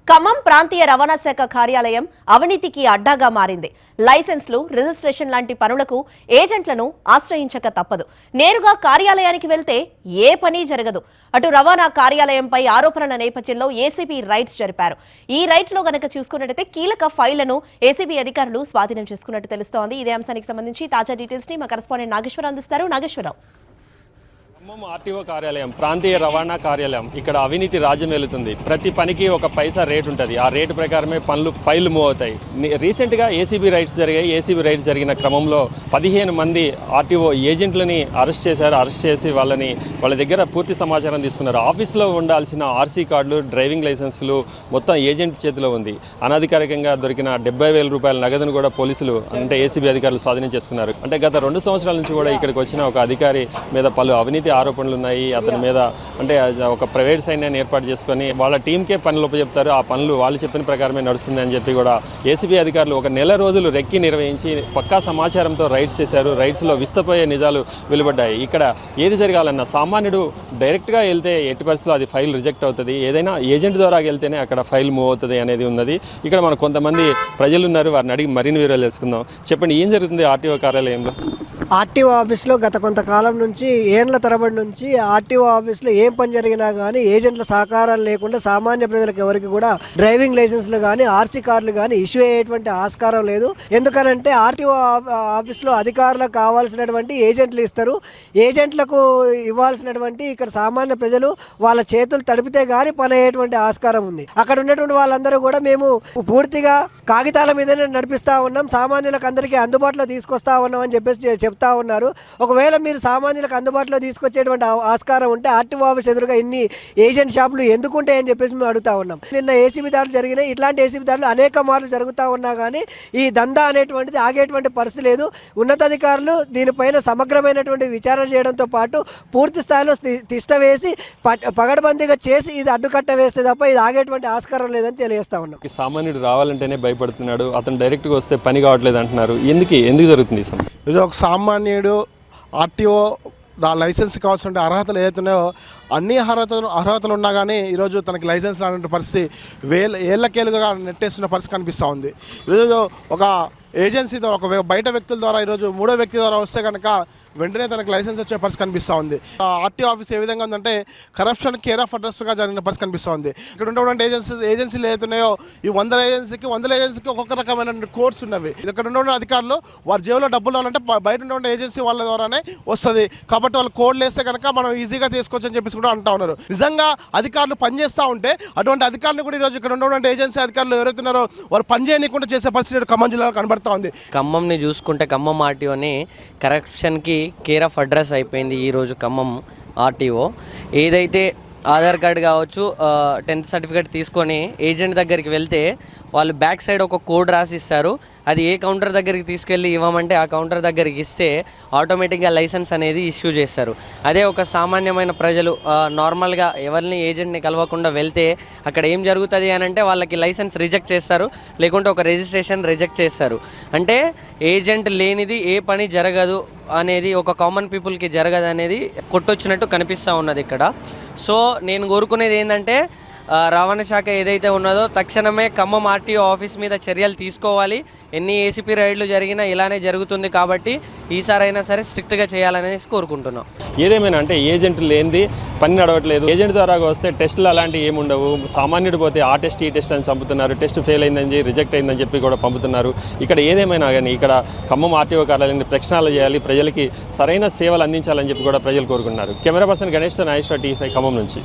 ఖమ్మం ప్రాంతీయ రవాణా శాఖ కార్యాలయం అవినీతికి అడ్డాగా మారింది. లైసెన్స్లు, రిజిస్ట్రేషన్ లాంటి పనులకు ఏజెంట్లను ఆశ్రయించక తప్పదు. నేరుగా కార్యాలయానికి వెళ్తే ఏ పని జరగదు. అటు రవాణా కార్యాలయంపై ఆరోపణల నేపథ్యంలో ఏసీబీ రైడ్స్ జరిపారు. ఈ రైడ్స్ లో గనక చూసుకున్నట్టయితే కీలక ఫైళ్లను ఏసీబీ అధికారులు స్వాధీనం చేసుకున్నట్టు తెలుస్తోంది. ఇదే అంశానికి సంబంధించి తాజా డీటెయిల్స్ ని మా కరెస్పాండెంట్ నాగేశ్వరరావు అందిస్తారు. నాగేశ్వరరావు, ఖమ్మం ఆర్టీఓ కార్యాలయం, ప్రాంతీయ రవాణా కార్యాలయం, ఇక్కడ అవినీతి రాజ్యం వెళుతుంది. ప్రతి పనికి ఒక పైసా రేట్ ఉంటుంది. ఆ రేటు ప్రకారమే ఫైళ్లు మూవ్ అవుతాయి. రీసెంట్గా ఏసీబీ రైడ్స్ జరిగాయి. ఏసీబీ రైడ్స్ జరిగిన క్రమంలో 15 మంది ఆర్టీఓ ఏజెంట్లని అరెస్ట్ చేశారు. అరెస్ట్ చేసి వాళ్ళ దగ్గర పూర్తి సమాచారం తీసుకున్నారు. ఆఫీస్లో ఉండాల్సిన ఆర్సీ కార్డులు, డ్రైవింగ్ లైసెన్సులు మొత్తం ఏజెంట్ చేతిలో ఉంది. అనధికారికంగా దొరికిన 70,000 రూపాయల నగదును కూడా పోలీసులు అంటే ఏసీబీ అధికారులు స్వాధీనం చేసుకున్నారు. అంటే గత 2 సంవత్సరాల నుంచి కూడా ఇక్కడికి వచ్చిన ఒక అధికారి మీద పలు అవినీతి ఆరోపణలు ఉన్నాయి. అతని మీద అంటే ఒక ప్రైవేట్ సైన్యాన్ని ఏర్పాటు చేసుకొని వాళ్ళ టీంకే పనులు ఉపచెప్తారు. ఆ పనులు వాళ్ళు చెప్పిన ప్రకారమే నడుస్తుంది అని చెప్పి కూడా ఏసీబీ అధికారులు ఒక నెల రోజులు రెక్కి నిర్వహించి పక్కా సమాచారంతో రైడ్స్ చేశారు. రైడ్స్లో విస్తపోయే నిజాలు వెలువడ్డాయి. ఇక్కడ ఏది జరగాలన్నా సామాన్యుడు డైరెక్ట్గా వెళ్తే ఎట్టి పరిస్థితుల్లో అది ఫైల్ రిజెక్ట్ అవుతుంది. ఏదైనా ఏజెంట్ ద్వారా వెళ్తేనే అక్కడ ఫైల్ మూవ్ అవుతుంది అనేది ఉన్నది. ఇక్కడ మనకు కొంతమంది ప్రజలు ఉన్నారు, వారిని అడిగి మరిన్ని వివరాలు తెలుసుకుందాం. చెప్పండి, ఏం జరుగుతుంది ఆర్టీఓ కార్యాలయంలో? ఆర్టీఓ ఆఫీస్లో గత కొంతకాలం నుంచి ఏండ్ల తరబడి నుంచి ఆర్టీఓ ఆఫీస్లో ఏం పని జరిగినా కానీ ఏజెంట్ల సహకారాలు లేకుండా సామాన్య ప్రజలకు ఎవరికి కూడా డ్రైవింగ్ లైసెన్స్లు కానీ ఆర్సీ కార్డులు కానీ ఇష్యూ అయ్యేటువంటి ఆస్కారం లేదు. ఎందుకనంటే ఆర్టీఓ ఆఫీస్లో అధికారులకు కావాల్సినటువంటి ఏజెంట్లు ఇస్తారు. ఏజెంట్లకు ఇవ్వాల్సినటువంటి ఇక్కడ సామాన్య ప్రజలు వాళ్ళ చేతులు తడిపితే కానీ పని అయ్యేటువంటి ఆస్కారం ఉంది. అక్కడ ఉన్నటువంటి వాళ్ళందరూ కూడా మేము పూర్తిగా కాగితాల మీదనే నడిపిస్తూ ఉన్నాం, సామాన్యులకు అందరికీ అందుబాటులో తీసుకొస్తా ఉన్నాం అని చెప్పేసి చెప్తా ఉన్నారు. ఒకవేళ మీరు సామాన్యులకు అందుబాటులో తీసుకొచ్చేటువంటి ఆస్కారం ఉంటే ఆర్టీఓ ఆఫీస్ ఎదురుగా ఇన్ని ఏజెంట్ షాపులు ఎందుకుంటాయని చెప్పేసి మేము అడుగుతా ఉన్నాం. నిన్న ఏసీబీ దాడులు జరిగినాయి. ఇట్లాంటి ఏసీబీ దాడులు అనేక మార్లు జరుగుతూ ఉన్నా కానీ ఈ దందా అనేటువంటిది ఆగేటువంటి పరిస్థితి లేదు. ఉన్నతాధికారులు దీనిపైన సమగ్రమైనటువంటి విచారణ చేయడంతో పాటు పూర్తి స్థాయిలో తిష్ట వేసి పగడబందీగా చేసి ఇది అడ్డుకట్ట వేస్తే తప్ప ఇది ఆగేటువంటి ఆస్కారం లేదని తెలియజేస్తా ఉన్నాం. సామాన్యుడు రావాలంటేనే భయపడుతున్నాడు, అతను డైరెక్ట్గా వస్తే పని కావట్లేదు అంటున్నారు. ఎందుకు జరుగుతుంది? ఇది ఒక సామాన్యుడు ఆర్టీఓ లైసెన్స్ కావాల్సిన అర్హతలు ఏదైతున్నాయో అన్ని అర్హతలు ఉన్నా కానీ ఈరోజు తనకి లైసెన్స్ రాని పరిస్థితి ఏళ్ళకేళ్ళుగా నెట్టేస్తున్న పరిస్థితి కనిపిస్తూ ఉంది. ఈరోజు ఒక ఏజెన్సీ ద్వారా ఒక బయట వ్యక్తుల ద్వారా ఈరోజు 3వ వ్యక్తి ద్వారా వస్తే కనుక వెంటనే తనకు లైసెన్స్ వచ్చే పరిస్థితి కనిపిస్తూ ఉంది. ఆర్టీఓ ఆఫీస్ ఏ విధంగా ఉందంటే కరప్షన్ కేర్ ఆఫ్ అడ్రస్గా జరిగిన పరిస్థితి కనిపిస్తూ ఉంది. ఇక్కడ ఉన్నటువంటి ఏజెన్సీలు ఏదైతున్నాయో ఈ 100 ఏజెన్సీకి ఒక్కొక్క రకమైన కోర్స్ ఉన్నవి. ఇక్కడ ఉన్నటువంటి అధికారులు వారి జేబులో డబ్బులు రావాలంటే బయట ఉన్నటువంటి ఏజెన్సీ వాళ్ళ ద్వారానే వస్తుంది. కాబట్టి వాళ్ళు కోడ్లు వేస్తే కనుక మనం ఈజీగా తీసుకోవచ్చు అని చెప్పేసి కూడా అంటూ ఉన్నారు. నిజంగా అధికారులు పనిచేస్తూ ఉంటే అటువంటి అధికారులు కూడా ఈరోజు ఇక్కడ ఉన్నటువంటి ఏజెన్సీ అధికారులు ఎవరైతున్నారో వారు పని చేయకుండా చేసే పరిస్థితి ఖమ్మం జిల్లాలో కనబడుతుంది. ఖమ్మంని చూసుకుంటే ఖమ్మం ఆర్టీఓని కరప్షన్కి కేర్ ఆఫ్ అడ్రస్ అయిపోయింది. ఈరోజు ఖమ్మం ఆర్టీఓ ఏదైతే ఆధార్ కార్డు కావచ్చు, 10th సర్టిఫికేట్ తీసుకొని ఏజెంట్ దగ్గరికి వెళ్తే వాళ్ళు బ్యాక్ సైడ్ ఒక కోడ్ రాసిస్తారు. అది ఏ కౌంటర్ దగ్గరికి తీసుకెళ్ళి ఇవ్వమంటే ఆ కౌంటర్ దగ్గరికి ఇస్తే ఆటోమేటిక్గా లైసెన్స్ అనేది ఇష్యూ చేస్తారు. అదే ఒక సామాన్యమైన ప్రజలు నార్మల్గా ఎవరిని ఏజెంట్ని కలవకుండా వెళ్తే అక్కడ ఏం జరుగుతుంది అని అంటే వాళ్ళకి లైసెన్స్ రిజెక్ట్ చేస్తారు, లేకుంటే ఒక రిజిస్ట్రేషన్ రిజెక్ట్ చేస్తారు. అంటే ఏజెంట్ లేనిది ఏ పని జరగదు అనేది, ఒక కామన్ పీపుల్కి జరగదు అనేది కొట్టొచ్చినట్టు కనిపిస్తూ ఉన్నది ఇక్కడ. సో నేను కోరుకునేది ఏంటంటే రవాణా శాఖ ఏదైతే ఉన్నదో తక్షణమే ఖమ్మం ఆర్టీఓ ఆఫీస్ మీద చర్యలు తీసుకోవాలి. ఎన్ని ఏసీపీ రైడ్లు జరిగినా ఇలానే జరుగుతుంది కాబట్టి ఈసారైనా సరే స్ట్రిక్ట్గా చేయాలనేసి కోరుకుంటున్నాం. ఏదేమైనా అంటే ఏజెంట్ లేనిది పని నడవట్లేదు. ఏజెంట్ ద్వారా వస్తే టెస్టులు అలాంటివి ఏముండవు. సామాన్యుడు పోతే ఆ టెస్ట్ ఈ టెస్ట్ అని చంపుతున్నారు, టెస్ట్ ఫెయిల్ అయిందని రిజెక్ట్ అయిందని చెప్పి కూడా పంపుతున్నారు. ఇక్కడ ఏదేమైనా కానీ ఇక్కడ ఖమ్మం ఆర్టీఓ కార్యాలయాన్ని ప్రక్షాళన చేయాలి, ప్రజలకి సరైన సేవలు అందించాలని చెప్పి కూడా ప్రజలు కోరుకుంటున్నారు. కెమెరా పర్సన్ గణేష్తో నాగేశ్వర, టీవీ5 ఖమ్మం నుంచి.